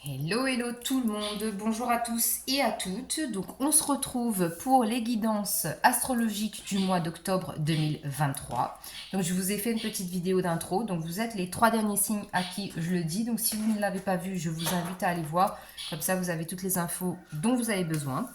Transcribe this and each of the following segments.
Hello, hello tout le monde, bonjour à tous et à toutes. Donc on se retrouve pour les guidances astrologiques du mois d'octobre 2023. Donc je vous ai fait une petite vidéo d'intro. Donc vous êtes les 3 derniers signes à qui je le dis. Donc si vous ne l'avez pas vu, je vous invite à aller voir. Comme ça vous avez toutes les infos dont vous avez besoin.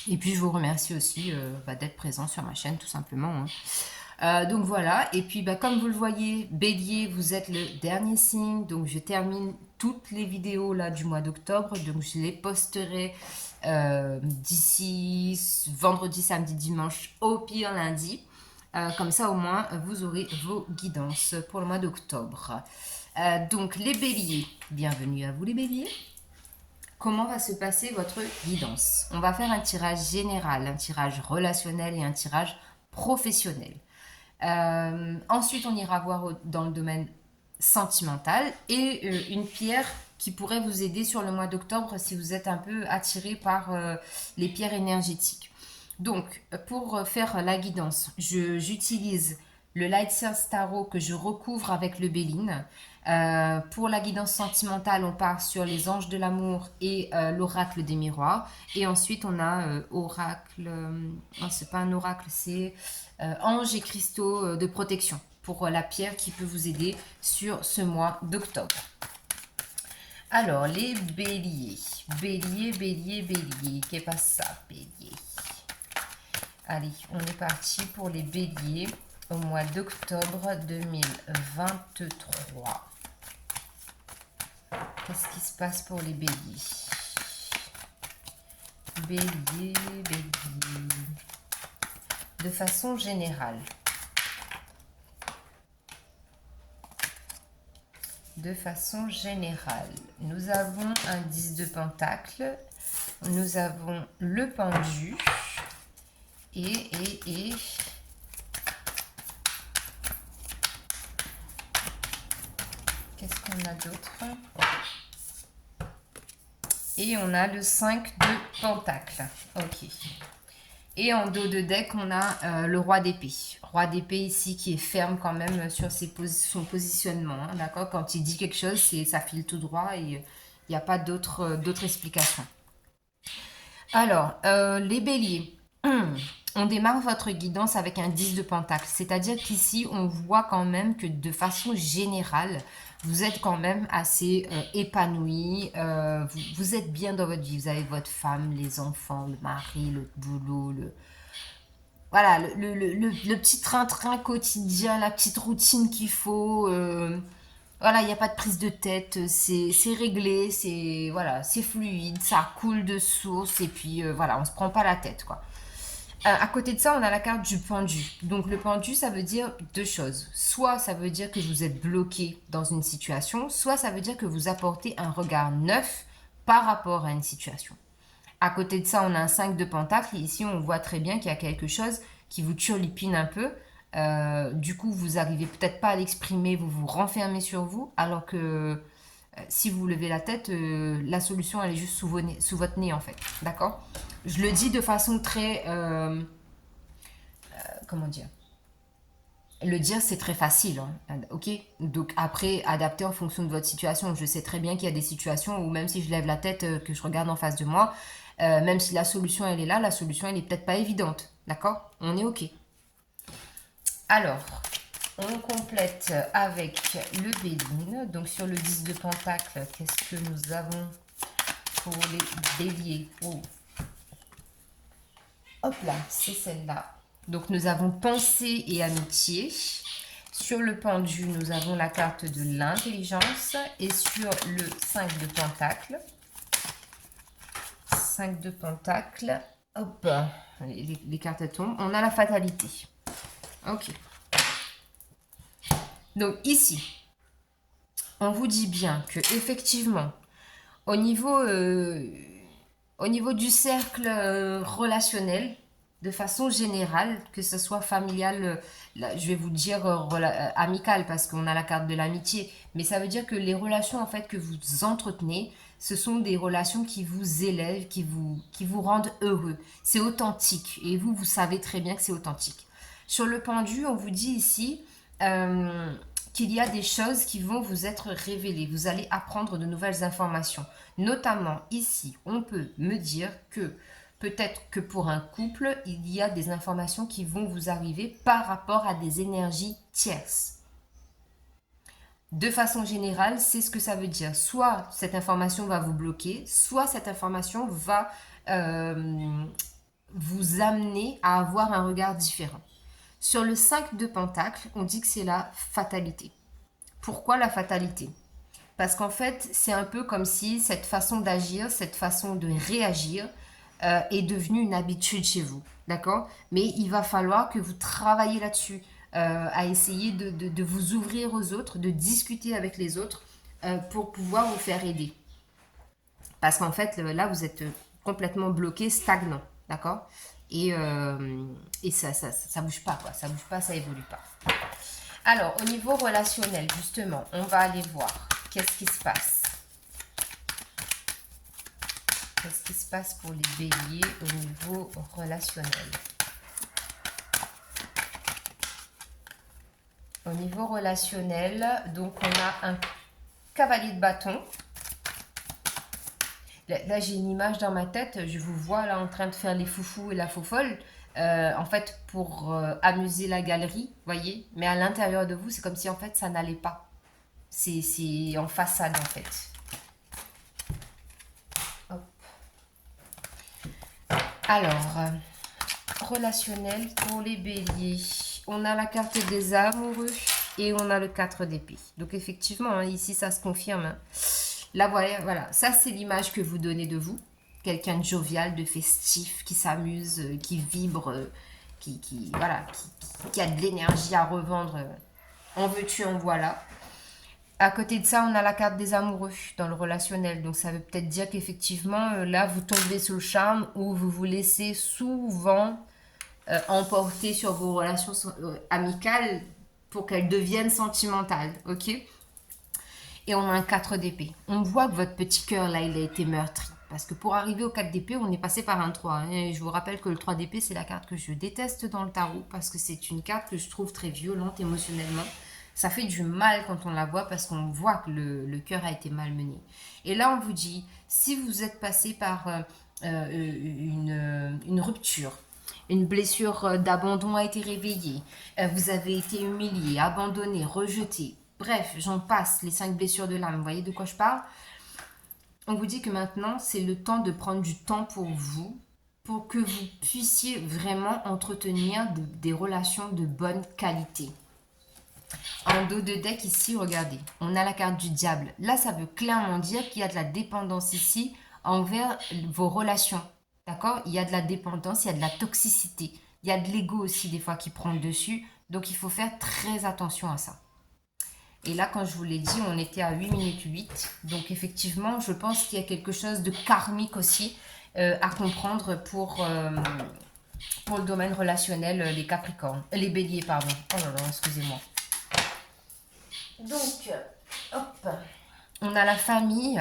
Et puis je vous remercie aussi d'être présent sur ma chaîne tout simplement, hein. Donc voilà, et puis comme vous le voyez, Bélier, vous êtes le dernier signe, donc je termine toutes les vidéos là du mois d'octobre, donc je les posterai d'ici vendredi, samedi, dimanche, au pire lundi. Comme ça au moins vous aurez vos guidances pour le mois d'octobre. Donc les béliers, bienvenue à vous les béliers. Comment va se passer votre guidance? On va faire un tirage général, un tirage relationnel et un tirage professionnel. Ensuite, on ira voir dans le domaine sentimental et une pierre qui pourrait vous aider sur le mois d'octobre si vous êtes un peu attiré par les pierres énergétiques. Donc, pour faire la guidance, j'utilise le Light Source Tarot que je recouvre avec le Béline. Pour la guidance sentimentale, on part sur les anges de l'amour et l'oracle des miroirs. Et ensuite, on a oracle. Non, c'est pas un oracle, c'est anges et cristaux de protection pour la pierre qui peut vous aider sur ce mois d'octobre. Alors, les béliers. Bélier, bélier, bélier. Qu'est pas ça, bélier? Allez, on est parti pour les béliers au mois d'octobre 2023. Qu'est-ce qui se passe pour les béliers? Bélier, bélier. De façon générale. De façon générale, nous avons un 10 de pentacle, nous avons le pendu et qu'est-ce qu'on a d'autre? Et on a le 5 de pentacle. Ok. Et en dos de deck, on a le roi d'épée. Roi d'épée ici qui est ferme quand même sur son positionnement. Hein, d'accord? Quand il dit quelque chose, ça file tout droit et il n'y a pas d'autre explication. Alors, les béliers. On démarre votre guidance avec un 10 de pentacle. C'est-à-dire qu'ici, on voit quand même que de façon générale, vous êtes quand même assez épanoui. Vous êtes bien dans votre vie. Vous avez votre femme, les enfants, le mari, le boulot, voilà, le petit train-train quotidien, la petite routine qu'il faut. Voilà, il n'y a pas de prise de tête, c'est réglé, voilà, c'est fluide, ça coule de source et puis voilà, on se prend pas la tête quoi. À côté de ça, on a la carte du pendu. Donc le pendu, ça veut dire deux choses. Soit ça veut dire que vous êtes bloqué dans une situation, soit ça veut dire que vous apportez un regard neuf par rapport à une situation. À côté de ça, on a un 5 de pentacle. Et ici, on voit très bien qu'il y a quelque chose qui vous turlupine un peu. Du coup, vous n'arrivez peut-être pas à l'exprimer, vous vous renfermez sur vous, alors que si vous levez la tête, la solution, elle est juste sous votre nez, en fait. D'accord? Je le dis de façon très... comment dire? Le dire, c'est très facile, hein, ok? Donc après, adapter en fonction de votre situation. Je sais très bien qu'il y a des situations où même si je lève la tête, que je regarde en face de moi, même si la solution elle est là, la solution elle est peut-être pas évidente, d'accord? On est ok. Alors, on complète avec le Béline. Donc sur le 10 de pentacle, qu'est-ce que nous avons pour les béliers? Oh. Hop là, c'est celle-là. Donc nous avons pensée et amitié. Sur le pendu, nous avons la carte de l'intelligence. Et sur le 5 de pentacle, 5 de pentacle, hop, les cartes tombent. On a la fatalité. Ok. Donc ici, on vous dit bien que effectivement, au niveau, du cercle relationnel, de façon générale, que ce soit familial, je vais vous dire amical parce qu'on a la carte de l'amitié, mais ça veut dire que les relations en fait que vous entretenez, ce sont des relations qui vous élèvent, qui vous rendent heureux. C'est authentique et vous savez très bien que c'est authentique. Sur le pendu, on vous dit ici qu'il y a des choses qui vont vous être révélées. Vous allez apprendre de nouvelles informations. Notamment ici, on peut me dire que peut-être que pour un couple, il y a des informations qui vont vous arriver par rapport à des énergies tierces. De façon générale, c'est ce que ça veut dire. Soit cette information va vous bloquer, soit cette information va vous amener à avoir un regard différent. Sur le 5 de Pentacle, on dit que c'est la fatalité. Pourquoi la fatalité? Parce qu'en fait, c'est un peu comme si cette façon d'agir, cette façon de réagir est devenue une habitude chez vous. D'accord? Mais il va falloir que vous travaillez là-dessus, à essayer de vous ouvrir aux autres, de discuter avec les autres pour pouvoir vous faire aider. Parce qu'en fait, là, vous êtes complètement bloqué, stagnant. D'accord? Et ça bouge pas, quoi. Ça bouge pas, ça évolue pas. Alors, au niveau relationnel, justement, on va aller voir qu'est-ce qui se passe. Qu'est-ce qui se passe pour les béliers au niveau relationnel? Au niveau relationnel, donc on a un cavalier de bâton. Là, j'ai une image dans ma tête, je vous vois là en train de faire les foufous et la faux-folle, en fait, pour amuser la galerie, voyez. Mais à l'intérieur de vous, c'est comme si en fait ça n'allait pas. C'est en façade en fait. Hop. Alors, relationnel pour les béliers. On a la carte des amoureux et on a le 4 d'épée. Donc effectivement, hein, ici ça se confirme. Hein. Là, voilà, ça c'est l'image que vous donnez de vous. Quelqu'un de jovial, de festif, qui s'amuse, qui vibre, voilà, qui a de l'énergie à revendre. En veux-tu, en voilà. À côté de ça, on a la carte des amoureux dans le relationnel. Donc ça veut peut-être dire qu'effectivement, là, vous tombez sous le charme ou vous vous laissez souvent emporter sur vos relations amicales pour qu'elles deviennent sentimentales. Ok? Et on a un 4 d'épée. On voit que votre petit cœur, là, il a été meurtri. Parce que pour arriver au 4 d'épée, on est passé par un 3. Hein. Et je vous rappelle que le 3 d'épée, c'est la carte que je déteste dans le tarot. Parce que c'est une carte que je trouve très violente émotionnellement. Ça fait du mal quand on la voit parce qu'on voit que le cœur a été malmené. Et là, on vous dit, si vous êtes passé par une rupture, une blessure d'abandon a été réveillée, vous avez été humilié, abandonné, rejeté, bref, j'en passe, les 5 blessures de l'âme, vous voyez de quoi je parle? On vous dit que maintenant, c'est le temps de prendre du temps pour que vous puissiez vraiment entretenir des relations de bonne qualité. En dos de deck ici, regardez, on a la carte du diable. Là, ça veut clairement dire qu'il y a de la dépendance ici envers vos relations. D'accord? Il y a de la dépendance, il y a de la toxicité. Il y a de l'ego aussi des fois qui prend le dessus. Donc, il faut faire très attention à ça. Et là, quand je vous l'ai dit, on était à 8 minutes 8. Donc, effectivement, je pense qu'il y a quelque chose de karmique aussi à comprendre pour le domaine relationnel, les Capricornes. Les Béliers, pardon. Oh là là, excusez-moi. Donc, hop, on a la famille,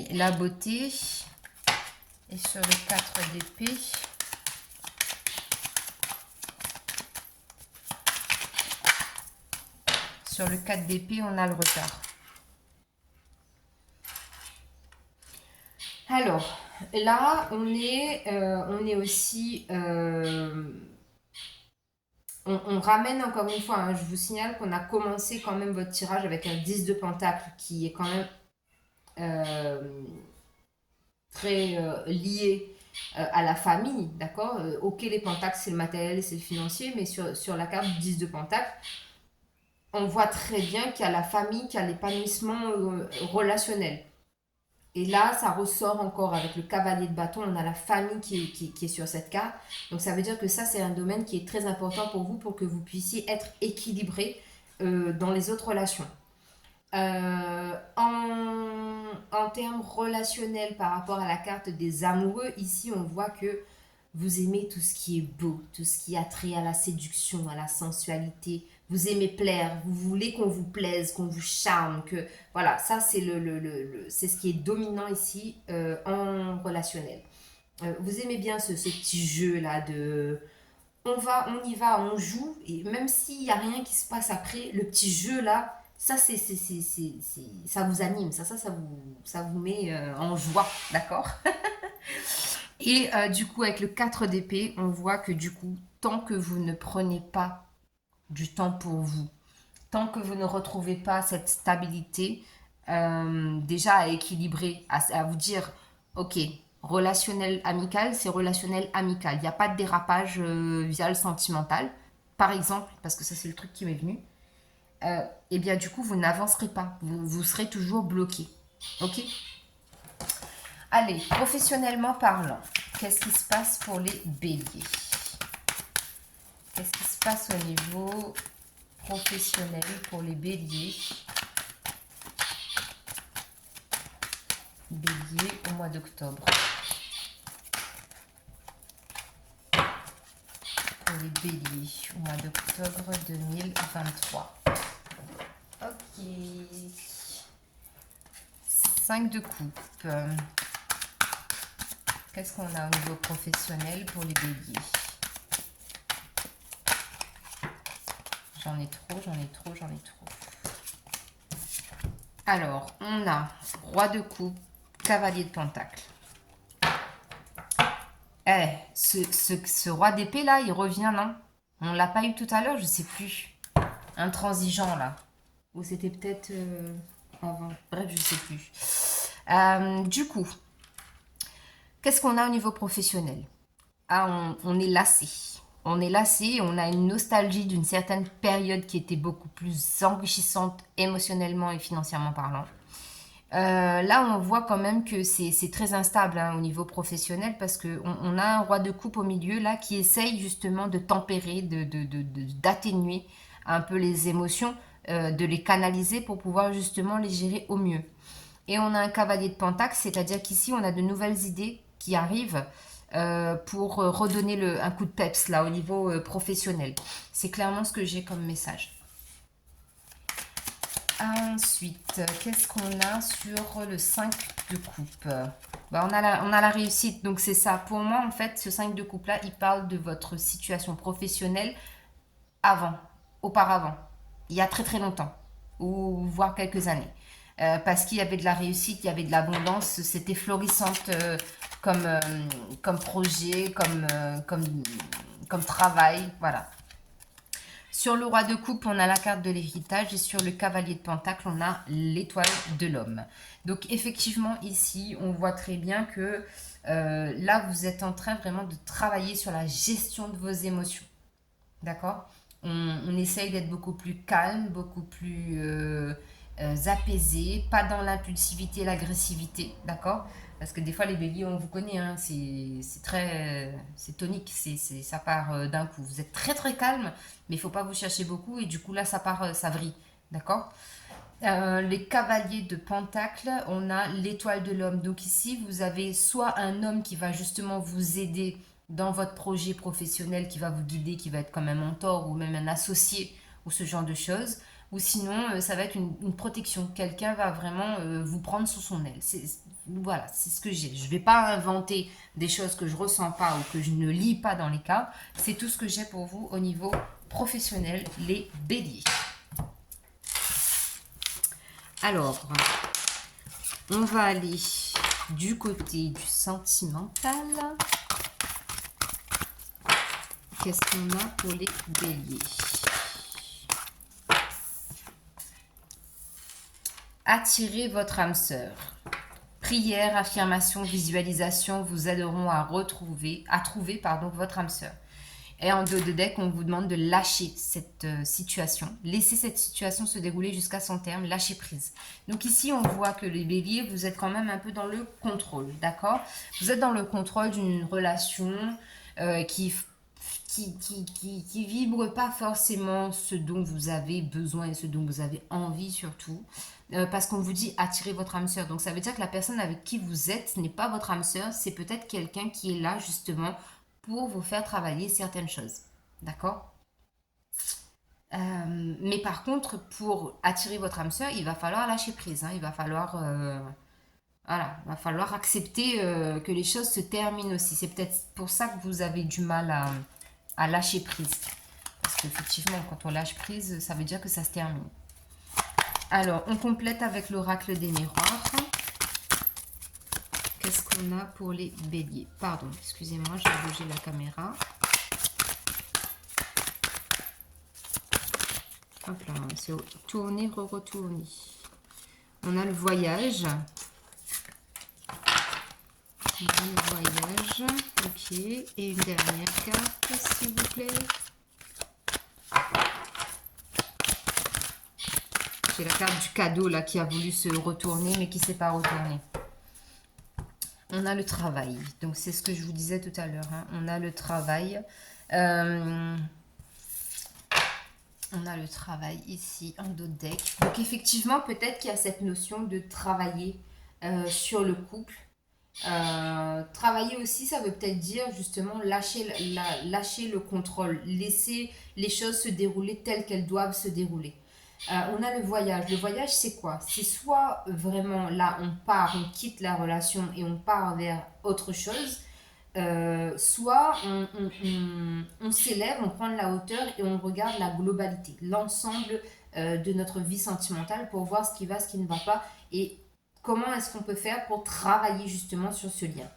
la beauté, et sur le 4 d'épée, sur le 4 d'épée, on a le retard. Alors, là, on est aussi... On ramène encore une fois, hein, je vous signale qu'on a commencé quand même votre tirage avec un 10 de pentacle qui est quand même très lié à la famille, d'accord? Ok, les pentacles, c'est le matériel et c'est le financier, mais sur la carte du 10 de pentacle, on voit très bien qu'il y a la famille, qu'il y a l'épanouissement relationnel. Et là, ça ressort encore avec le cavalier de bâton. On a la famille qui est sur cette carte. Donc, ça veut dire que ça, c'est un domaine qui est très important pour vous pour que vous puissiez être équilibré dans les autres relations. En termes relationnels par rapport à la carte des amoureux, ici, on voit que vous aimez tout ce qui est beau, tout ce qui a trait à la séduction, à la sensualité. Vous aimez plaire, vous voulez qu'on vous plaise, qu'on vous charme, que voilà, ça c'est c'est ce qui est dominant ici en relationnel. Vous aimez bien ce petit jeu là on y va, on joue, et même s'il n'y a rien qui se passe après, le petit jeu là, ça, ça vous anime, ça vous met en joie, d'accord? Et du coup, avec le 4 d'épée, on voit que du coup, tant que vous ne prenez pas du temps pour vous, tant que vous ne retrouvez pas cette stabilité, déjà à équilibrer, à vous dire, ok, relationnel amical, c'est relationnel amical. Il n'y a pas de dérapage via le sentimental, par exemple, parce que ça c'est le truc qui m'est venu. Et bien du coup, vous n'avancerez pas. Vous serez toujours bloqué. Ok. Allez, professionnellement parlant, qu'est-ce qui se passe pour les béliers? Qu'est-ce qui se passe au niveau professionnel pour les béliers? Bélier au mois d'octobre. Pour les béliers au mois d'octobre 2023. Ok. 5 de coupe. Qu'est-ce qu'on a au niveau professionnel pour les béliers? J'en ai trop, j'en ai trop, j'en ai trop. Alors, on a roi de coupe, cavalier de pentacle. Eh, ce roi d'épée là, il revient, non? On l'a pas eu tout à l'heure, je sais plus. Intransigeant là. Ou c'était peut-être avant. Bref, je sais plus. Du coup, qu'est-ce qu'on a au niveau professionnel? Ah, on est lassé. On est lassé, on a une nostalgie d'une certaine période qui était beaucoup plus enrichissante émotionnellement et financièrement parlant. Là, on voit quand même que c'est très instable hein, au niveau professionnel parce qu'on a un roi de coupe au milieu là qui essaye justement de tempérer, d'atténuer un peu les émotions, de les canaliser pour pouvoir justement les gérer au mieux. Et on a un cavalier de pentacle, c'est-à-dire qu'ici on a de nouvelles idées qui arrivent pour redonner un coup de peps là au niveau professionnel. C'est clairement ce que j'ai comme message. Ensuite, qu'est-ce qu'on a sur le 5 de coupe? Bah, on a la réussite, donc c'est ça. Pour moi, en fait, ce 5 de coupe-là, il parle de votre situation professionnelle avant, auparavant, il y a très très longtemps, ou voire quelques années. Parce qu'il y avait de la réussite, il y avait de l'abondance, c'était florissante comme, comme projet, comme travail, voilà. Sur le roi de coupe, on a la carte de l'héritage et sur le cavalier de pentacle, on a l'étoile de l'homme. Donc effectivement, ici, on voit très bien que là, vous êtes en train vraiment de travailler sur la gestion de vos émotions. D'accord? On essaye d'être beaucoup plus calme, beaucoup plus apaisé, pas dans l'impulsivité et l'agressivité. D'accord? Parce que des fois, les béliers, on vous connaît, hein, c'est très. C'est tonique, ça part d'un coup. Vous êtes très très calme, mais il faut pas vous chercher beaucoup, et du coup, là, ça part, ça vrille. D'accord? Les cavaliers de pentacle, on a l'étoile de l'homme. Donc ici, vous avez soit un homme qui va justement vous aider dans votre projet professionnel, qui va vous guider, qui va être comme un mentor ou même un associé ou ce genre de choses. Ou sinon, ça va être une protection. Quelqu'un va vraiment vous prendre sous son aile. Voilà, c'est ce que j'ai. Je ne vais pas inventer des choses que je ressens pas ou que je ne lis pas dans les cas. C'est tout ce que j'ai pour vous au niveau professionnel, les béliers. Alors, on va aller du côté du sentimental. Qu'est-ce qu'on a pour les béliers? Attirez votre âme sœur. Prière, affirmation, visualisation vous aideront à trouver votre âme sœur. Et en dos de deck, on vous demande de lâcher cette situation. Laisser cette situation se dérouler jusqu'à son terme. Lâcher prise. Donc ici, on voit que les béliers, vous êtes quand même un peu dans le contrôle. D'accord? Vous êtes dans le contrôle d'une relation qui vibre pas forcément ce dont vous avez besoin et ce dont vous avez envie surtout. Parce qu'on vous dit attirer votre âme sœur. Donc ça veut dire que la personne avec qui vous êtes n'est pas votre âme sœur, c'est peut-être quelqu'un qui est là justement pour vous faire travailler certaines choses. D'accord? Mais par contre, pour attirer votre âme sœur, il va falloir lâcher prise. Hein. Il va falloir, voilà, il va falloir accepter que les choses se terminent aussi. C'est peut-être pour ça que vous avez du mal à lâcher prise. Parce qu'effectivement, quand on lâche prise, ça veut dire que ça se termine. Alors, on complète avec l'oracle des miroirs. Qu'est-ce qu'on a pour les béliers? Pardon, excusez-moi, j'ai bougé la caméra. Hop là, c'est tourner, retourner. On a le voyage. On a le voyage. Ok. Et une dernière carte, s'il vous plaît. C'est la carte du cadeau là qui a voulu se retourner mais qui ne s'est pas retourné. On a le travail. Donc c'est ce que je vous disais tout à l'heure. Hein. On a le travail. On a le travail ici en dos de deck. Donc effectivement, peut-être qu'il y a cette notion de travailler sur le couple. Travailler aussi, ça veut peut-être dire justement lâcher le contrôle. Laisser les choses se dérouler telles qu'elles doivent se dérouler. On a le voyage. Le voyage, c'est quoi? C'est soit vraiment là, on part, on quitte la relation et on part vers autre chose. Soit on s'élève, on prend de la hauteur et on regarde la globalité, l'ensemble de notre vie sentimentale pour voir ce qui va, ce qui ne va pas et comment est-ce qu'on peut faire pour travailler justement sur ce lien.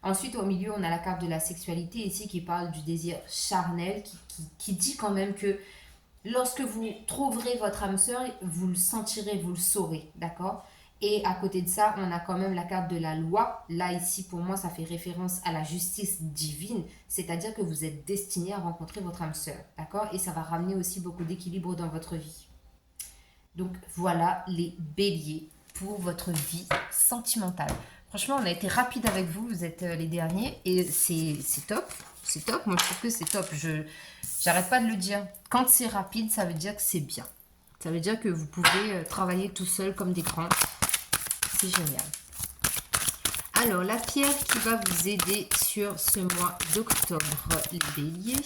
Ensuite, au milieu, on a la carte de la sexualité ici qui parle du désir charnel, qui dit quand même que lorsque vous trouverez votre âme sœur, vous le sentirez, vous le saurez, d'accord? Et à côté de ça, on a quand même la carte de la loi. Là, ici, pour moi, ça fait référence à la justice divine. C'est-à-dire que vous êtes destiné à rencontrer votre âme sœur, d'accord? Et ça va ramener aussi beaucoup d'équilibre dans votre vie. Donc, voilà les béliers pour votre vie sentimentale. Franchement, on a été rapide avec vous. Vous êtes les derniers. Et c'est top. C'est top. Moi, je trouve que c'est top. J'arrête pas de le dire. Quand c'est rapide, ça veut dire que c'est bien. Ça veut dire que vous pouvez travailler tout seul comme des grands. C'est génial. Alors, la pierre qui va vous aider sur ce mois d'octobre, les béliers.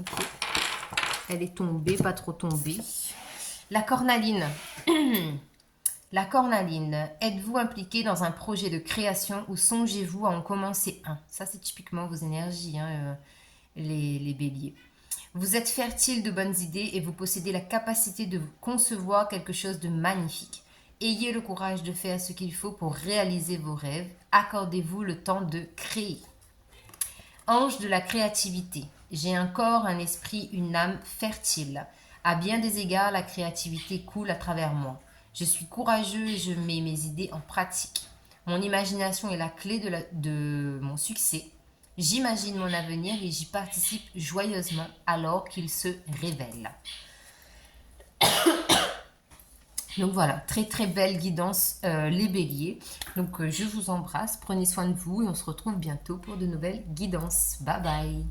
Okay. Elle est tombée, pas trop tombée. La cornaline. La cornaline. Êtes-vous impliqué dans un projet de création ou songez-vous à en commencer un? Ça, c'est typiquement vos énergies, hein, les béliers. Vous êtes fertile de bonnes idées et vous possédez la capacité de concevoir quelque chose de magnifique. Ayez le courage de faire ce qu'il faut pour réaliser vos rêves. Accordez-vous le temps de créer. Ange de la créativité. J'ai un corps, un esprit, une âme fertile. À bien des égards, la créativité coule à travers moi. Je suis courageux et je mets mes idées en pratique. Mon imagination est la clé de mon succès. J'imagine mon avenir et j'y participe joyeusement alors qu'il se révèle. Donc voilà, très très belle guidance les béliers. Donc je vous embrasse, prenez soin de vous et on se retrouve bientôt pour de nouvelles guidances. Bye bye.